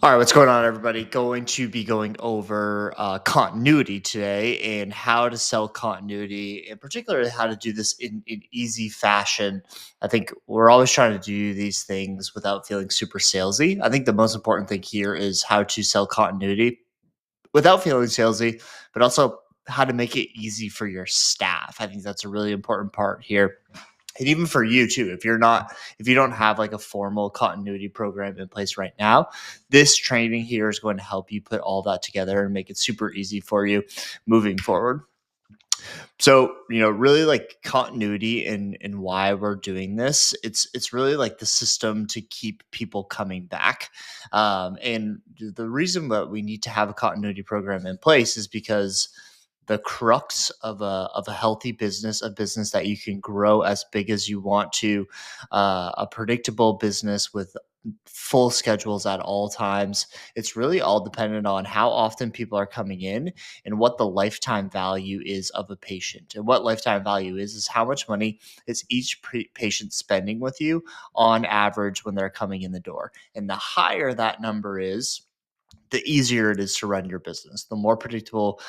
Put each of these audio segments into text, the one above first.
All right, what's going on, everybody? Going to be going over continuity today and how to sell continuity, and particularly how to do this in easy fashion. I think we're always trying to do these things without feeling super salesy. I think the most important thing here is how to sell continuity without feeling salesy, but also how to make it easy for your staff. I think that's a really important part here, and even for you too, if you don't have like a formal continuity program in place right now, this training here is going to help you put all that together and make it super easy for you moving forward. So, really like continuity and why we're doing this, it's really like the system to keep people coming back. And the reason that we need to have a continuity program in place is because the crux of a healthy business, a business that you can grow as big as you want to, a predictable business with full schedules at all times. It's really all dependent on how often people are coming in and what the lifetime value is of a patient. And what lifetime value is how much money is each patient spending with you on average when they're coming in the door. And the higher that number is, the easier it is to run your business. The more predictable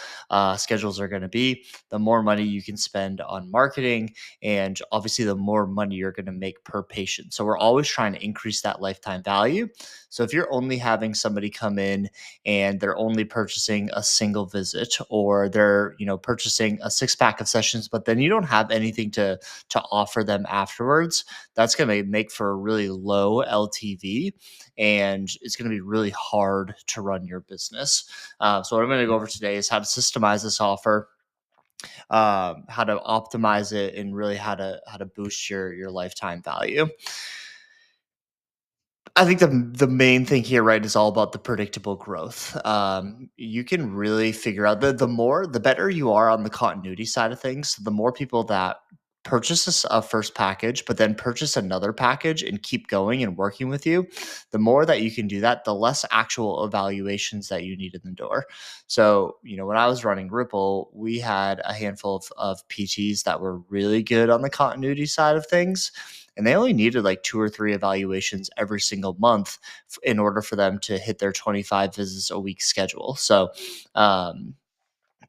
schedules are going to be, the more money you can spend on marketing, and obviously, the more money you're going to make per patient. So, we're always trying to increase that lifetime value. So, if you're only having somebody come in and they're only purchasing a single visit, or they're purchasing a six pack of sessions, but then you don't have anything to offer them afterwards, that's going to make for a really low LTV, and it's going to be really hard to run your business. So what I'm going to go over today is how to systemize this offer, how to optimize it, and really how to boost your lifetime value. I think the main thing here, right, is all about the predictable growth. You can really figure out the better you are on the continuity side of things, the more people that purchase a first package, but then purchase another package and keep going and working with you, the more that you can do that, the less actual evaluations that you need in the door. So, when I was running Ripple, we had a handful of PTs that were really good on the continuity side of things, and they only needed like two or three evaluations every single month in order for them to hit their 25 visits a week schedule. So, um,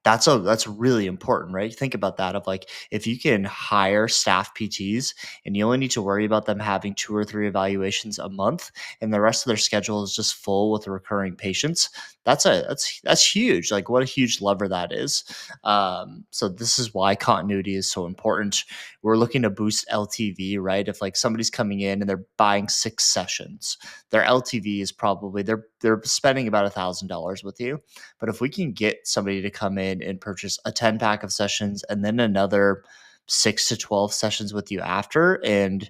that's really important, right? Think about that, of like, if you can hire staff PTs and you only need to worry about them having two or three evaluations a month, and the rest of their schedule is just full with recurring patients, that's huge. Like, what a huge lever that is. So this is why continuity is so important. We're looking to boost LTV, right? If like somebody's coming in and they're buying six sessions, their LTV is probably they're spending about $1,000 with you. But if we can get somebody to come in and purchase a 10 pack of sessions and then another 6 to 12 sessions with you after, and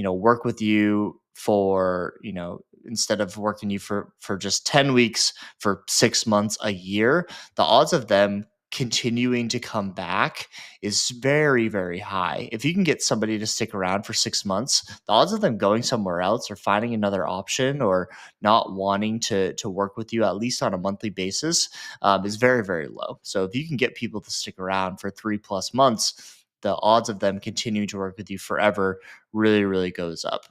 work with you for, instead of working you for just 10 weeks, for 6 months, a year, the odds of them continuing to come back is very, very high. If you can get somebody to stick around for 6 months, the odds of them going somewhere else or finding another option, or not wanting to work with you at least on a monthly basis, is very, very low. So if you can get people to stick around for 3+ months, the odds of them continuing to work with you forever really, really goes up.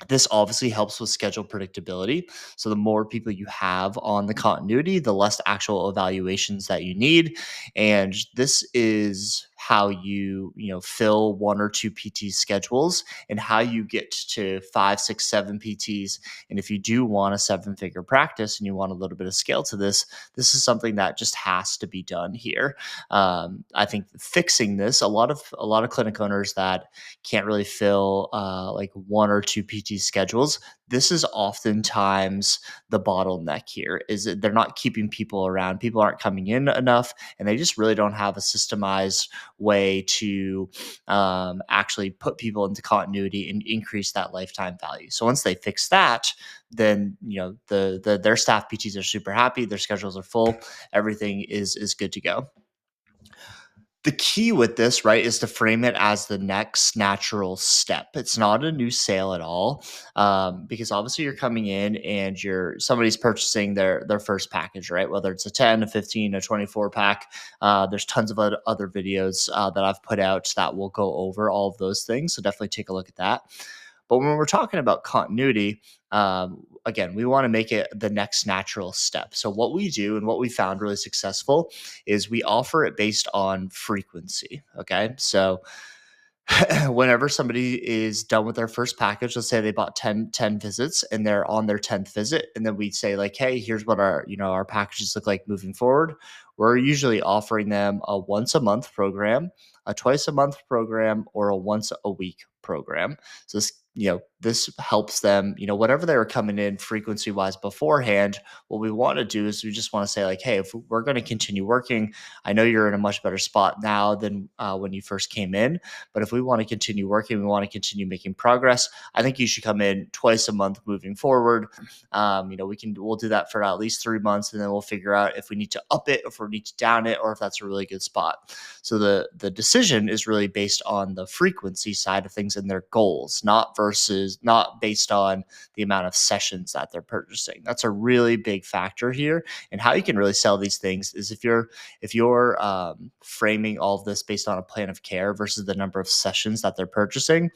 This obviously helps with schedule predictability. So the more people you have on the continuity, the less actual evaluations that you need. And this is how you fill one or two PT schedules, and how you get to five, six, seven PTs. And if you do want a seven-figure practice and you want a little bit of scale to this is something that just has to be done here. I think fixing this, a lot of clinic owners that can't really fill like one or two PT schedules. This is oftentimes the bottleneck here, is that they're not keeping people around. People aren't coming in enough, and they just really don't have a systemized way to actually put people into continuity and increase that lifetime value. So once they fix that, then their staff PTs are super happy, their schedules are full, everything is good to go. The key with this, right, is to frame it as the next natural step. It's not a new sale at all, because obviously you're coming in and somebody's purchasing their first package, right? Whether it's a 10, a 15, a 24 pack. There's tons of other videos that I've put out that will go over all of those things. So definitely take a look at that. But when we're talking about continuity, again, we want to make it the next natural step. So what we do and what we found really successful is we offer it based on frequency. Okay. So whenever somebody is done with their first package, let's say they bought ten visits and they're on their 10th visit, and then we say like, hey, here's what our packages look like moving forward. We're usually offering them a once a month program, a twice a month program, or a once a week program. So this helps them, whatever they were coming in frequency wise beforehand. What we want to do is we just want to say like, hey, if we're going to continue working, I know you're in a much better spot now than when you first came in, but if we want to continue working, we want to continue making progress, I think you should come in twice a month moving forward. We'll do that for at least 3 months, and then we'll figure out if we need to up it, if we need to down it, or if that's a really good spot. So the decision is really based on the frequency side of things and their goals, not based on the amount of sessions that they're purchasing. That's a really big factor here. And how you can really sell these things is if you're framing all of this based on a plan of care versus the number of sessions that they're purchasing,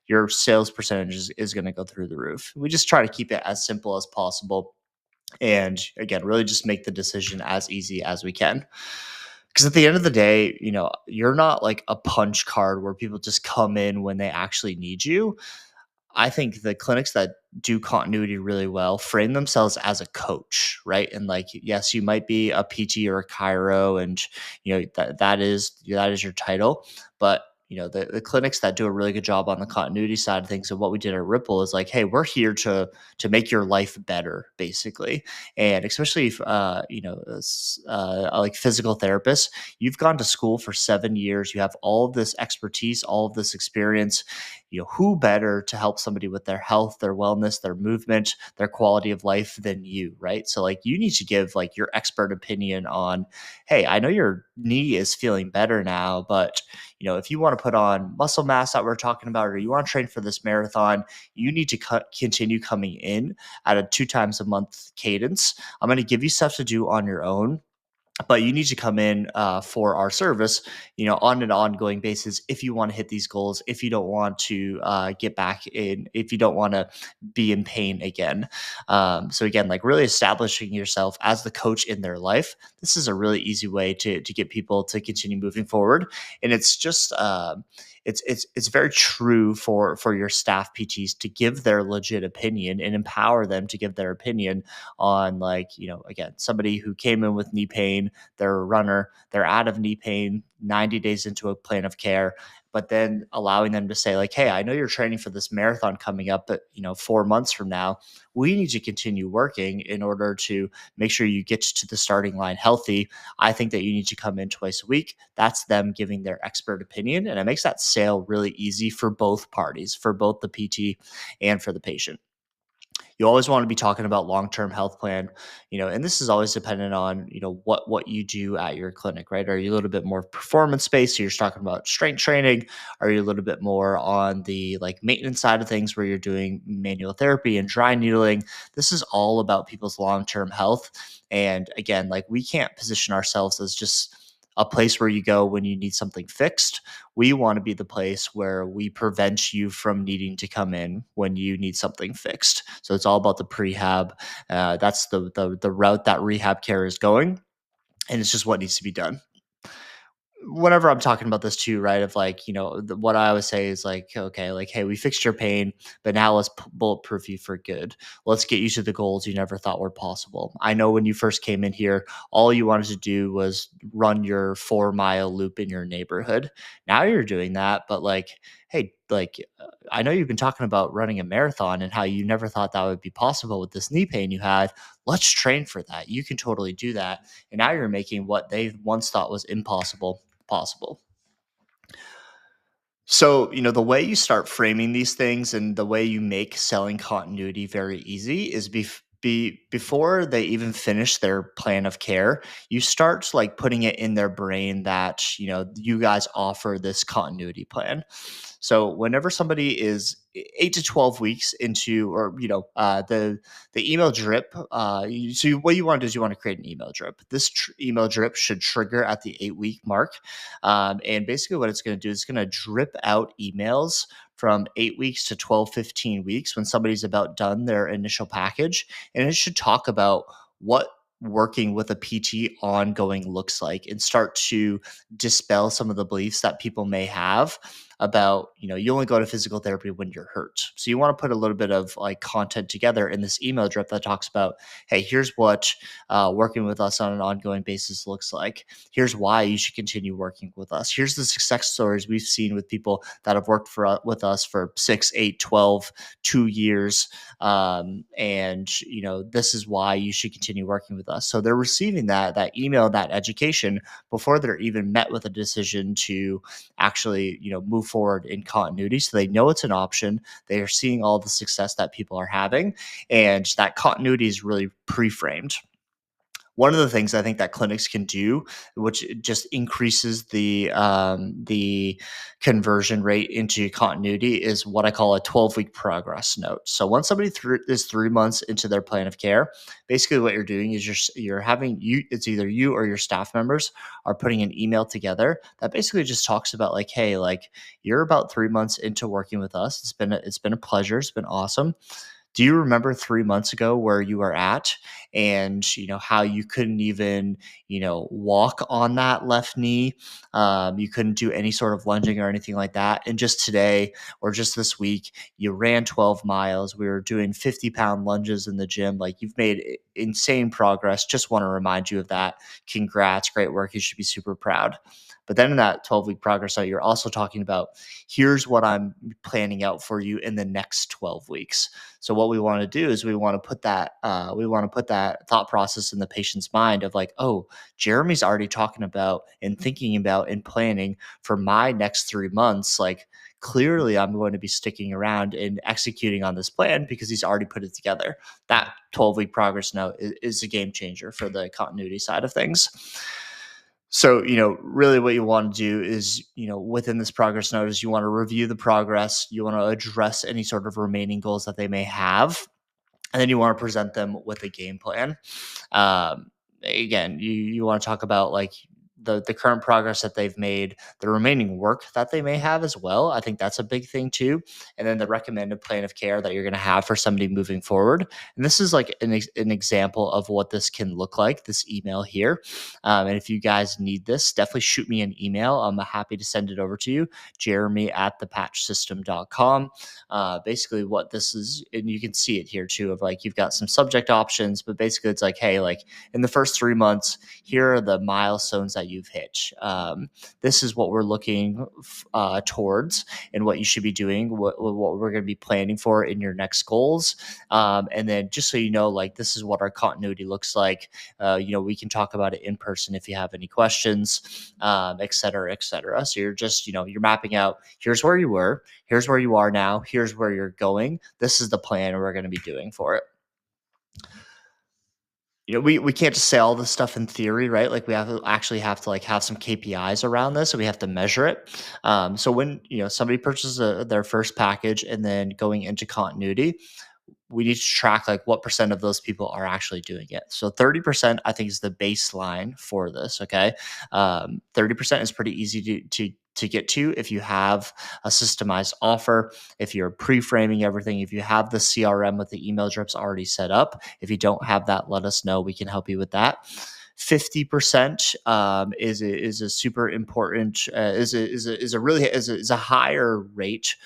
your sales percentage is going to go through the roof. We just try to keep it as simple as possible. And again, really just make the decision as easy as we can. Because at the end of the day, you're not like a punch card where people just come in when they actually need you. I think the clinics that do continuity really well frame themselves as a coach, right? And like, yes, you might be a PT or a chiro, and that is your title, but the clinics that do a really good job on the continuity side of things, and what we did at Ripple is like, hey, we're here to make your life better, basically. And especially if like physical therapists, you've gone to school for 7 years, you have all of this expertise, all of this experience. Who better to help somebody with their health, their wellness, their movement, their quality of life than you, right? So like, you need to give like your expert opinion on, hey, I know your knee is feeling better now, but if you want to put on muscle mass that we're talking about, or you want to train for this marathon, you need to continue coming in at a 2 times a month cadence. I'm going to give you stuff to do on your own, but you need to come in for our service, on an ongoing basis if you want to hit these goals, if you don't want to get back in, if you don't want to be in pain again. So again, like really establishing yourself as the coach in their life. This is a really easy way to get people to continue moving forward. And it's just, it's very true for your staff PTs to give their legit opinion and empower them to give their opinion on, like, again, somebody who came in with knee pain, they're a runner, they're out of knee pain 90 days into a plan of care, but then allowing them to say like, hey, I know you're training for this marathon coming up, but 4 months from now, we need to continue working in order to make sure you get to the starting line healthy. I think that you need to come in twice a week. That's them giving their expert opinion, and it makes that sale really easy for both parties, for both the PT and for the patient. You always want to be talking about long-term health plan, and this is always dependent on, what you do at your clinic, right? Are you a little bit more performance based? So you're talking about strength training. Are you a little bit more on the like maintenance side of things where you're doing manual therapy and dry needling? This is all about people's long-term health. And again, like, we can't position ourselves as just a place where you go when you need something fixed. We want to be the place where we prevent you from needing to come in when you need something fixed. So it's all about the prehab. That's the route that rehab care is going, and it's just what needs to be done. Whenever I'm talking about this too, right? Of like, what I always say is like, okay, like, hey, we fixed your pain, but now let's bulletproof you for good. Let's get you to the goals you never thought were possible. I know when you first came in here, all you wanted to do was run your 4 mile loop in your neighborhood. Now you're doing that, but like, hey, like, I know you've been talking about running a marathon and how you never thought that would be possible with this knee pain you had. Let's train for that. You can totally do that. And now you're making what they once thought was impossible possible. So, the way you start framing these things and the way you make selling continuity very easy is before they even finish their plan of care, you start like putting it in their brain that, you guys offer this continuity plan. So whenever somebody is 8 to 12 weeks into, or the email drip, what you want to do is you want to create an email drip. This email drip should trigger at the 8 week mark, and basically what it's going to do is it's going to drip out emails from 8 weeks to 12, 15 weeks when somebody's about done their initial package. And it should talk about what working with a PT ongoing looks like and start to dispel some of the beliefs that people may have about, you only go to physical therapy when you're hurt. So you want to put a little bit of like content together in this email drip that talks about, hey, here's what working with us on an ongoing basis looks like. Here's why you should continue working with us. Here's the success stories we've seen with people that have worked with us for 6, 8, 12, 2 years. And this is why you should continue working with us. So they're receiving that email, that education before they're even met with a decision to actually move forward in continuity. So they know it's an option. They are seeing all the success that people are having, and that continuity is really pre-framed. One of the things I think that clinics can do, which just increases the conversion rate into continuity, is what I call a 12-week progress note. So once somebody is 3 months into their plan of care, basically what you're doing is you're having it's either you or your staff members are putting an email together that basically just talks about like, hey, like you're about 3 months into working with us. It's been a pleasure. It's been awesome. Do you remember 3 months ago where you were at, and how you couldn't even walk on that left knee? You couldn't do any sort of lunging or anything like that. And just today or just this week, you ran 12 miles. We were doing 50-pound lunges in the gym. Like, you've made insane progress. Just want to remind you of that. Congrats, great work. You should be super proud. But then in that 12-week progress note, you're also talking about, here's what I'm planning out for you in the next 12 weeks. So what we want to do is we want to put that thought process in the patient's mind of like, oh, Jeremy's already talking about and thinking about and planning for my next 3 months. Like, clearly I'm going to be sticking around and executing on this plan because he's already put it together. That 12-week progress note is a game changer for the continuity side of things. So, really what you want to do is, within this progress note is you want to review the progress. You want to address any sort of remaining goals that they may have. And then you want to present them with a game plan. Again, you want to talk about like the current progress that they've made, the remaining work that they may have as well. I think that's a big thing too. And then the recommended plan of care that you're going to have for somebody moving forward. And this is like an example of what this can look like, this email here. And if you guys need this, definitely shoot me an email. I'm happy to send it over to you, jeremy@thepatchsystem.com. Basically what this is, and you can see it here too, of like, you've got some subject options, but basically it's like, hey, like in the first 3 months, here are the milestones that you've hit. This is what we're looking towards and what you should be doing, what we're going to be planning for in your next goals. And then just so you know, like, this is what our continuity looks like. We can talk about it in person if you have any questions, et cetera, et cetera. So you're just, you're mapping out, here's where you were, here's where you are now, here's where you're going. This is the plan we're going to be doing for it. We can't just say all this stuff in theory, right? Like, we have to like have some KPIs around this, so we have to measure it. So when somebody purchases their first package and then going into continuity, we need to track like what percent of those people are actually doing it. So 30%, I think, is the baseline for this. Okay, 30% is pretty easy to get to if you have a systemized offer, if you're pre-framing everything, if you have the CRM with the email drips already set up. If you don't have that, let us know. We can help you with that. 50% is a super important is a higher rate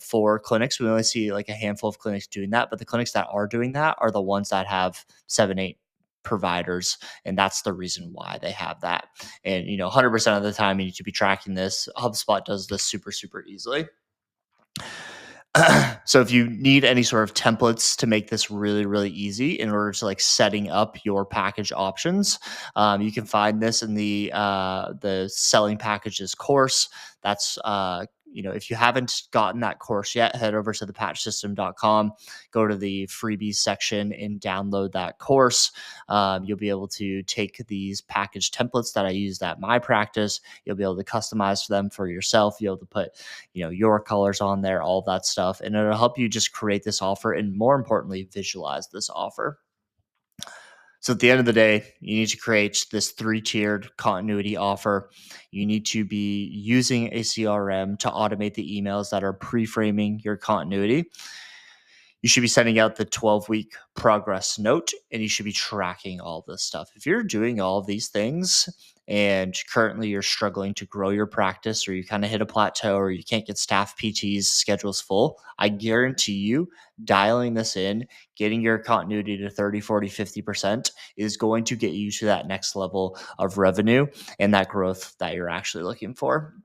for clinics. We only see like a handful of clinics doing that, but the clinics that are doing that are the ones that have 7, 8 providers, and that's the reason why they have that. And 100% of the time you need to be tracking this. HubSpot does this super, super easily. So if you need any sort of templates to make this really, really easy in order to like setting up your package options, you can find this in the selling packages course. That's if you haven't gotten that course yet, head over to thepatchsystem.com, go to the freebies section and download that course. You'll be able to take these package templates that I used at my practice. You'll be able to customize them for yourself. You'll be able to put your colors on there, all that stuff, and it'll help you just create this offer and, more importantly, visualize this offer. So at the end of the day, you need to create this 3-tiered continuity offer. You need to be using a CRM to automate the emails that are pre-framing your continuity. You should be sending out the 12-week progress note, and you should be tracking all this stuff. If you're doing all of these things and currently you're struggling to grow your practice, or you kind of hit a plateau, or you can't get staff, PTs, schedules full, I guarantee you dialing this in, getting your continuity to 30, 40, 50% is going to get you to that next level of revenue and that growth that you're actually looking for.